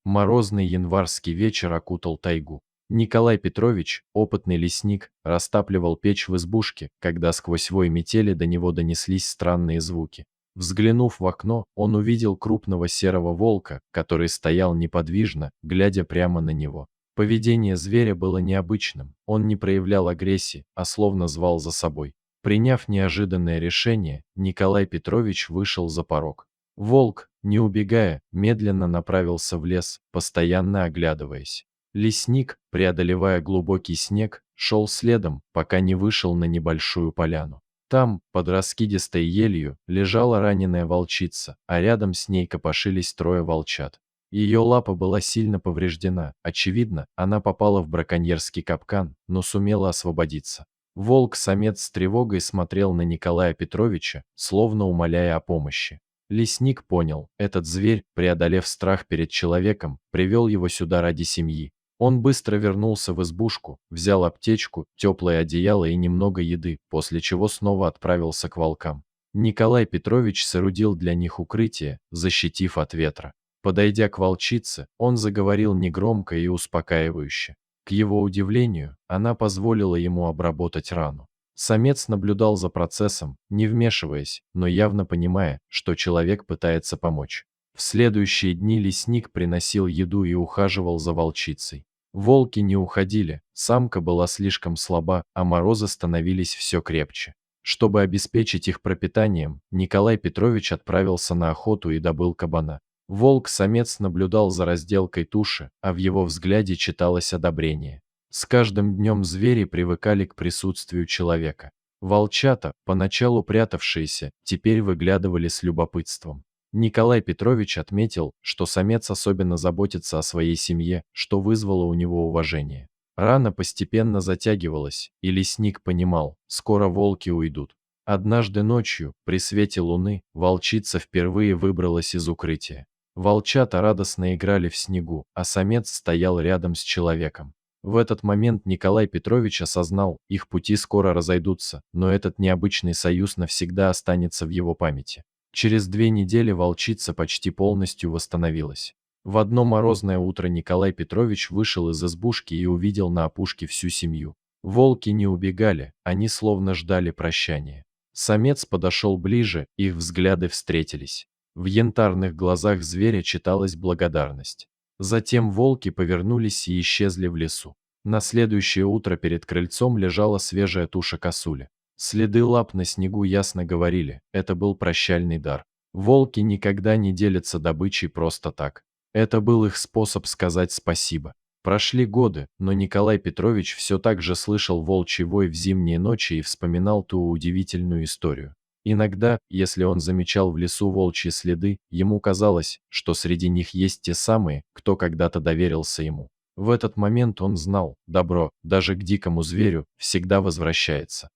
Морозный январский вечер окутал тайгу. Николай Петрович, опытный лесник, растапливал печь в избушке, когда сквозь вой метели до него донеслись странные звуки. Взглянув в окно, он увидел крупного серого волка, который стоял неподвижно, глядя прямо на него. Поведение зверя было необычным, он не проявлял агрессии, а словно звал за собой. Приняв неожиданное решение, Николай Петрович вышел за порог. Волк, не убегая, медленно направился в лес, постоянно оглядываясь. Лесник, преодолевая глубокий снег, шел следом, пока не вышел на небольшую поляну. Там, под раскидистой елью, лежала раненая волчица, а рядом с ней копошились трое волчат. Ее лапа была сильно повреждена, очевидно, она попала в браконьерский капкан, но сумела освободиться. Волк-самец с тревогой смотрел на Николая Петровича, словно умоляя о помощи. Лесник понял, этот зверь, преодолев страх перед человеком, привел его сюда ради семьи. Он быстро вернулся в избушку, взял аптечку, теплое одеяло и немного еды, после чего снова отправился к волкам. Николай Петрович соорудил для них укрытие, защитив от ветра. Подойдя к волчице, он заговорил негромко и успокаивающе. К его удивлению, она позволила ему обработать рану. Самец наблюдал за процессом, не вмешиваясь, но явно понимая, что человек пытается помочь. В следующие дни лесник приносил еду и ухаживал за волчицей. Волки не уходили, самка была слишком слаба, а морозы становились все крепче. Чтобы обеспечить их пропитанием, Николай Петрович отправился на охоту и добыл кабана. Волк-самец наблюдал за разделкой туши, а в его взгляде читалось одобрение. С каждым днем звери привыкали к присутствию человека. Волчата, поначалу прятавшиеся, теперь выглядывали с любопытством. Николай Петрович отметил, что самец особенно заботится о своей семье, что вызвало у него уважение. Рана постепенно затягивалась, и лесник понимал, скоро волки уйдут. Однажды ночью, при свете луны, волчица впервые выбралась из укрытия. Волчата радостно играли в снегу, а самец стоял рядом с человеком. В этот момент Николай Петрович осознал, их пути скоро разойдутся, но этот необычный союз навсегда останется в его памяти. Через 2 недели волчица почти полностью восстановилась. В одно морозное утро Николай Петрович вышел из избушки и увидел на опушке всю семью. Волки не убегали, они словно ждали прощания. Самец подошел ближе, их взгляды встретились. В янтарных глазах зверя читалась благодарность. Затем волки повернулись и исчезли в лесу. На следующее утро перед крыльцом лежала свежая туша косули. Следы лап на снегу ясно говорили, это был прощальный дар. Волки никогда не делятся добычей просто так. Это был их способ сказать спасибо. Прошли годы, но Николай Петрович все так же слышал волчий вой в зимние ночи и вспоминал ту удивительную историю. Иногда, если он замечал в лесу волчьи следы, ему казалось, что среди них есть те самые, кто когда-то доверился ему. В этот момент он знал, добро, даже к дикому зверю, всегда возвращается.